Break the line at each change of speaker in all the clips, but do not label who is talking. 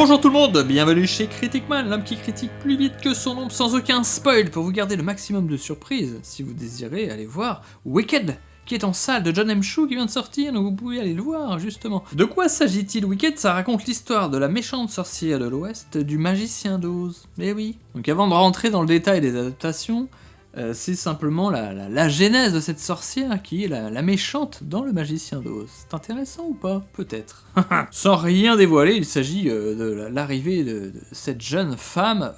Bonjour tout le monde, bienvenue chez Criticman, l'homme qui critique plus vite que son ombre sans aucun spoil pour vous garder le maximum de surprises si vous désirez aller voir Wicked, qui est en salle de Jon M. Chu qui vient de sortir, donc vous pouvez aller le voir justement. De quoi s'agit-il Wicked? Ça raconte l'histoire de la méchante sorcière de l'Ouest, du magicien d'Oz. Eh oui. Donc avant de rentrer dans le détail des adaptations, c'est simplement la genèse de cette sorcière qui est la méchante dans le magicien d'Oz. C'est intéressant ou pas? Peut-être. Sans rien dévoiler, il s'agit de l'arrivée de cette jeune femme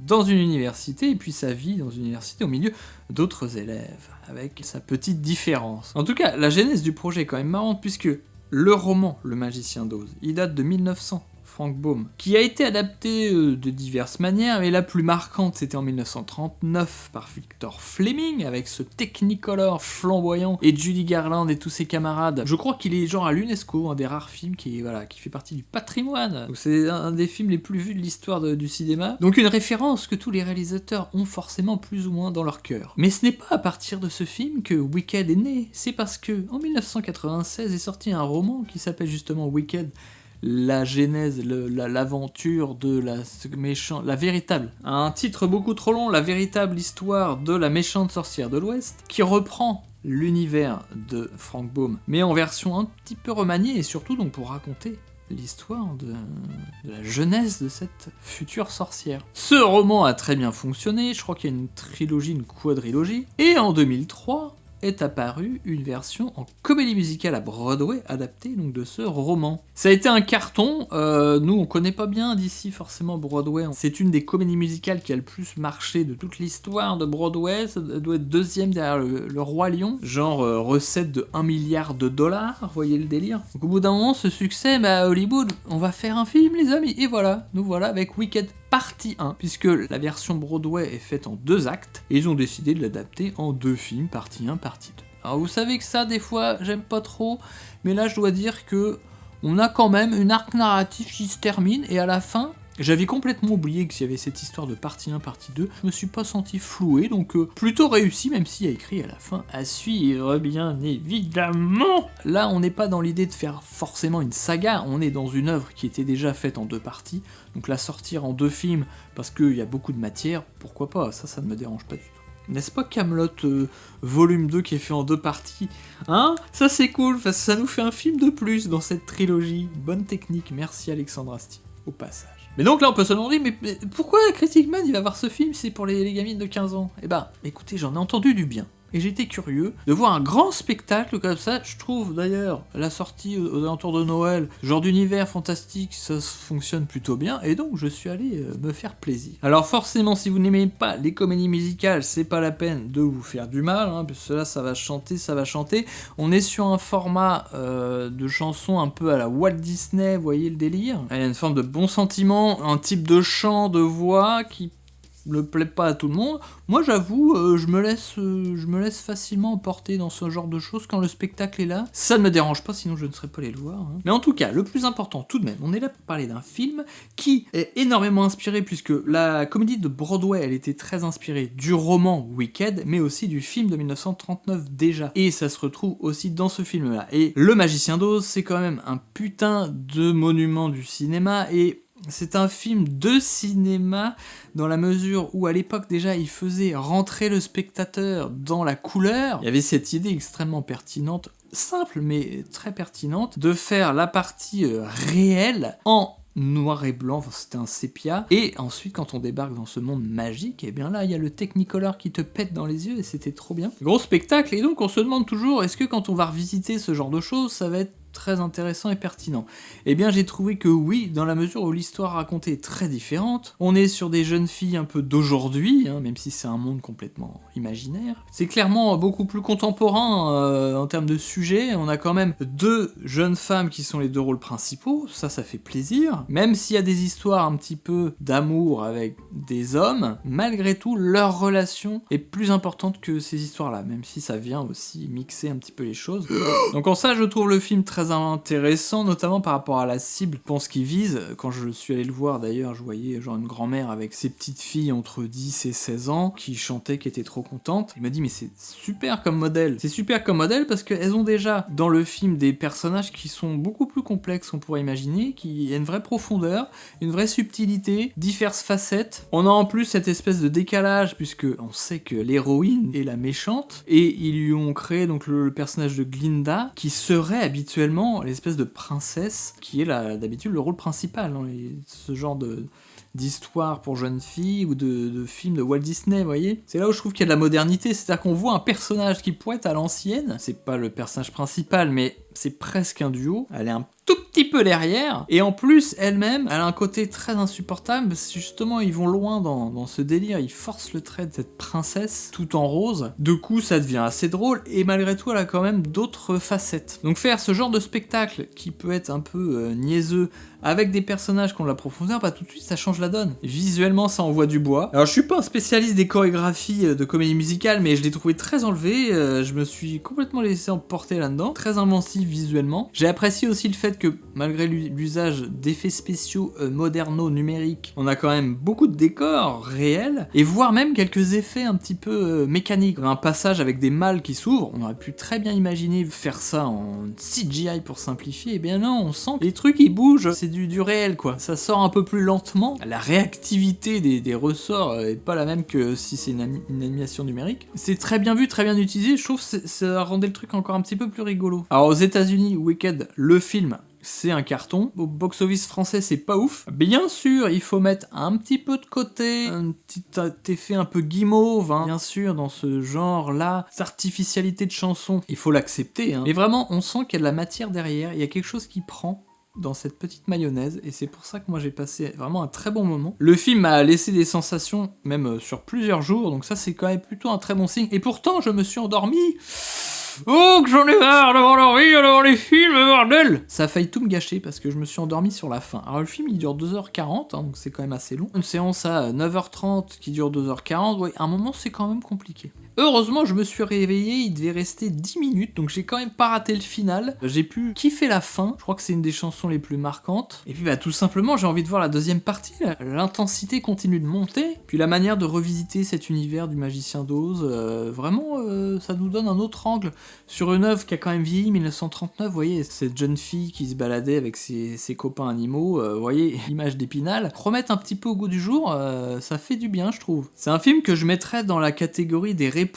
dans une université, et puis sa vie dans une université au milieu d'autres élèves, avec sa petite différence. En tout cas, la genèse du projet est quand même marrante, puisque le roman Le magicien d'Oz, il date de 1900. Frank Baum, qui a été adapté de diverses manières, mais la plus marquante c'était en 1939 par Victor Fleming, avec ce Technicolor flamboyant, et Judy Garland et tous ses camarades. Je crois qu'il est genre à l'UNESCO, un des rares films qui fait partie du patrimoine. Donc c'est un des films les plus vus de l'histoire du cinéma. Donc une référence que tous les réalisateurs ont forcément plus ou moins dans leur cœur. Mais ce n'est pas à partir de ce film que Wicked est né, c'est parce que en 1996 est sorti un roman qui s'appelle justement Wicked, la genèse, l'aventure de la véritable, un titre beaucoup trop long, la véritable histoire de la méchante sorcière de l'Ouest, qui reprend l'univers de Frank Baum, mais en version un petit peu remaniée, et surtout donc pour raconter l'histoire de la jeunesse de cette future sorcière. Ce roman a très bien fonctionné, je crois qu'il y a une trilogie, une quadrilogie, et en 2003, est apparue une version en comédie musicale à Broadway adaptée donc de ce roman. Ça a été un carton, nous on connaît pas bien d'ici forcément Broadway, c'est une des comédies musicales qui a le plus marché de toute l'histoire de Broadway, ça doit être deuxième derrière le Roi Lion, genre recette de 1 milliard de dollars, voyez le délire. Donc au bout d'un moment ce succès, à Hollywood, on va faire un film les amis, et voilà, nous voilà avec Wicked partie 1, puisque la version Broadway est faite en 2 actes, et ils ont décidé de l'adapter en 2 films, partie 1, partie 2. Alors vous savez que ça, des fois, j'aime pas trop, mais là je dois dire que on a quand même une arc narratif qui se termine, et à la fin, j'avais complètement oublié qu'il y avait cette histoire de partie 1, partie 2, je me suis pas senti floué, donc plutôt réussi, même s'il y a écrit à la fin à suivre, bien évidemment. Là, on n'est pas dans l'idée de faire forcément une saga, on est dans une œuvre qui était déjà faite en 2 parties, donc la sortir en 2 films, parce qu'il y a beaucoup de matière, pourquoi pas, ça ne me dérange pas du tout. N'est-ce pas Kaamelott volume 2 qui est fait en 2 parties? Hein? Ça c'est cool, parce que ça nous fait un film de plus dans cette trilogie. Bonne technique, merci Alexandre Astier, au passage. Mais donc là on peut se demander, mais pourquoi Criticman il va voir ce film si c'est pour les gamines de 15 ans? Eh ben, écoutez, j'en ai entendu du bien. Et j'étais curieux de voir un grand spectacle comme ça. Je trouve d'ailleurs la sortie aux alentours de Noël, genre d'univers fantastique, ça fonctionne plutôt bien, et donc je suis allé me faire plaisir. Alors forcément, si vous n'aimez pas les comédies musicales, c'est pas la peine de vous faire du mal, parce que là ça va chanter. On est sur un format de chanson un peu à la Walt Disney, vous voyez le délire? Il y a une forme de bon sentiment, un type de chant, de voix qui ne plaît pas à tout le monde. Moi j'avoue, je me laisse facilement emporter dans ce genre de choses quand le spectacle est là. Ça ne me dérange pas, sinon je ne serais pas allé le voir. Mais en tout cas, le plus important tout de même, on est là pour parler d'un film qui est énormément inspiré, puisque la comédie de Broadway, elle était très inspirée du roman Wicked, mais aussi du film de 1939 déjà. Et ça se retrouve aussi dans ce film-là. Et Le Magicien d'Oz, c'est quand même un putain de monument du cinéma, et c'est un film de cinéma dans la mesure où à l'époque déjà il faisait rentrer le spectateur dans la couleur. Il y avait cette idée extrêmement pertinente, simple mais très pertinente, de faire la partie réelle en noir et blanc, enfin, c'était un sépia, et ensuite quand on débarque dans ce monde magique, et bien là il y a le Technicolor qui te pète dans les yeux et c'était trop bien. Gros spectacle, et donc on se demande toujours, est-ce que quand on va revisiter ce genre de choses, ça va être très intéressant et pertinent? Eh bien j'ai trouvé que oui, dans la mesure où l'histoire racontée est très différente. On est sur des jeunes filles un peu d'aujourd'hui, même si c'est un monde complètement imaginaire. C'est clairement beaucoup plus contemporain en termes de sujet. On a quand même 2 jeunes femmes qui sont les 2 rôles principaux, ça fait plaisir. Même s'il y a des histoires un petit peu d'amour avec des hommes, malgré tout, leur relation est plus importante que ces histoires-là, même si ça vient aussi mixer un petit peu les choses. Donc en ça, je trouve le film très très intéressant, notamment par rapport à la cible, je pense qu'il vise. Quand je suis allé le voir d'ailleurs, je voyais genre une grand-mère avec ses petites filles entre 10 et 16 ans qui chantaient, qui étaient trop contentes. Il m'a dit mais c'est super comme modèle. C'est super comme modèle parce qu'elles ont déjà dans le film des personnages qui sont beaucoup plus complexes qu'on pourrait imaginer, qui a une vraie profondeur, une vraie subtilité, diverses facettes. On a en plus cette espèce de décalage puisque on sait que l'héroïne est la méchante et ils lui ont créé donc le personnage de Glinda qui serait habituellement l'espèce de princesse qui est d'habitude le rôle principal dans ce genre d'histoire pour jeunes filles ou de films de Walt Disney, vous voyez. C'est là où je trouve qu'il y a de la modernité, c'est-à-dire qu'on voit un personnage qui pourrait être à l'ancienne, c'est pas le personnage principal, mais c'est presque un duo, elle est un tout petit peu derrière, et en plus, elle-même, elle a un côté très insupportable, parce que justement, ils vont loin dans ce délire, ils forcent le trait de cette princesse, tout en rose, de coup, ça devient assez drôle, et malgré tout, elle a quand même d'autres facettes. Donc faire ce genre de spectacle, qui peut être un peu niaiseux, avec des personnages qui ont de la profondeur, bah tout de suite ça change la donne. Visuellement ça envoie du bois. Alors je suis pas un spécialiste des chorégraphies de comédie musicale, mais je l'ai trouvé très enlevé, je me suis complètement laissé emporter là-dedans, très inventif visuellement. J'ai apprécié aussi le fait que malgré l'usage d'effets spéciaux moderno numériques, on a quand même beaucoup de décors réels, et voire même quelques effets un petit peu mécaniques. Un passage avec des mâles qui s'ouvrent, on aurait pu très bien imaginer faire ça en CGI pour simplifier, et bien non, on sent que les trucs ils bougent, c'est du réel quoi, ça sort un peu plus lentement, la réactivité des ressorts est pas la même que si c'est une animation numérique. C'est très bien vu, très bien utilisé, je trouve que ça rendait le truc encore un petit peu plus rigolo. Alors aux États-Unis, Wicked, le film, c'est un carton. Au box-office français, c'est pas ouf. Bien sûr, il faut mettre un petit peu de côté, un petit effet un peu guimauve, hein. Bien sûr, dans ce genre-là, cette artificialité de chanson, il faut l'accepter, hein. Mais vraiment, on sent qu'il y a de la matière derrière, il y a quelque chose qui prend dans cette petite mayonnaise, et c'est pour ça que moi j'ai passé vraiment un très bon moment. Le film m'a laissé des sensations, même sur plusieurs jours, donc ça c'est quand même plutôt un très bon signe, et pourtant je me suis endormi. Oh, que j'en ai marre d'avoir l'envie d'avoir les films, bordel! Ça a failli tout me gâcher parce que je me suis endormi sur la fin. Alors le film il dure 2h40, hein, donc c'est quand même assez long. Une séance à 9h30 qui dure 2h40, ouais, à un moment c'est quand même compliqué. Heureusement, je me suis réveillé, il devait rester 10 minutes, donc j'ai quand même pas raté le final. J'ai pu kiffer la fin, je crois que c'est une des chansons les plus marquantes. Et puis bah tout simplement, j'ai envie de voir la deuxième partie, là. L'intensité continue de monter, puis la manière de revisiter cet univers du Magicien d'Oz, vraiment, ça nous donne un autre angle sur une œuvre qui a quand même vieilli, 1939, vous voyez, cette jeune fille qui se baladait avec ses copains animaux, vous voyez, l'image d'Épinal. Remettre un petit peu au goût du jour, ça fait du bien, je trouve. C'est un film que je mettrais dans la catégorie des réponses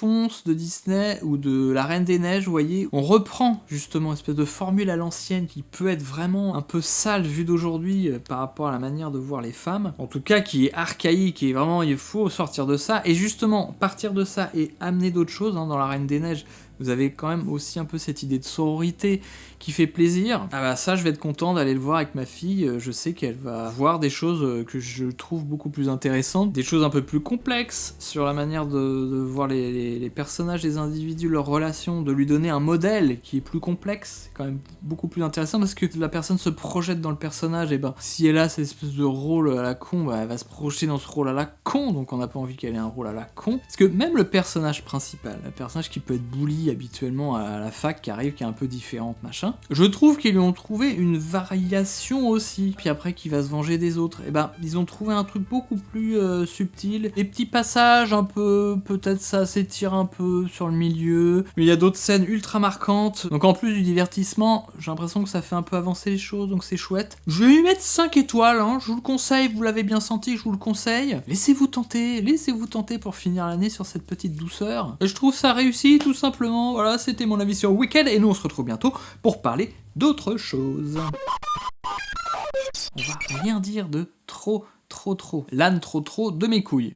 de Disney ou de La Reine des Neiges, vous voyez. On reprend justement une espèce de formule à l'ancienne qui peut être vraiment un peu sale vue d'aujourd'hui par rapport à la manière de voir les femmes. En tout cas, qui est archaïque et vraiment, il faut sortir de ça. Et justement, partir de ça et amener d'autres choses, hein, dans La Reine des Neiges, vous avez quand même aussi un peu cette idée de sororité qui fait plaisir. Ah bah ça, je vais être content d'aller le voir avec ma fille, je sais qu'elle va voir des choses que je trouve beaucoup plus intéressantes, des choses un peu plus complexes sur la manière de voir les personnages, les individus, leurs relations, de lui donner un modèle qui est plus complexe, c'est quand même beaucoup plus intéressant parce que la personne se projette dans le personnage, et ben si elle a cette espèce de rôle à la con, bah, elle va se projeter dans ce rôle à la con, donc on n'a pas envie qu'elle ait un rôle à la con. Parce que même le personnage principal, le personnage qui peut être bully habituellement à la fac, qui arrive, qui est un peu différente, machin, je trouve qu'ils lui ont trouvé une variation aussi, puis après qui va se venger des autres, et ben ils ont trouvé un truc beaucoup plus subtil, des petits passages un peu, peut-être ça s'étire un peu sur le milieu, mais il y a d'autres scènes ultra marquantes, donc en plus du divertissement, j'ai l'impression que ça fait un peu avancer les choses, donc c'est chouette. Je vais lui mettre 5 étoiles, hein, je vous le conseille, vous l'avez bien senti, je vous le conseille. Laissez-vous tenter pour finir l'année sur cette petite douceur. Et je trouve ça réussi, tout simplement. Voilà, c'était mon avis sur Wicked, et nous on se retrouve bientôt pour parler d'autre chose. On va rien dire de trop, l'âne trop de mes couilles.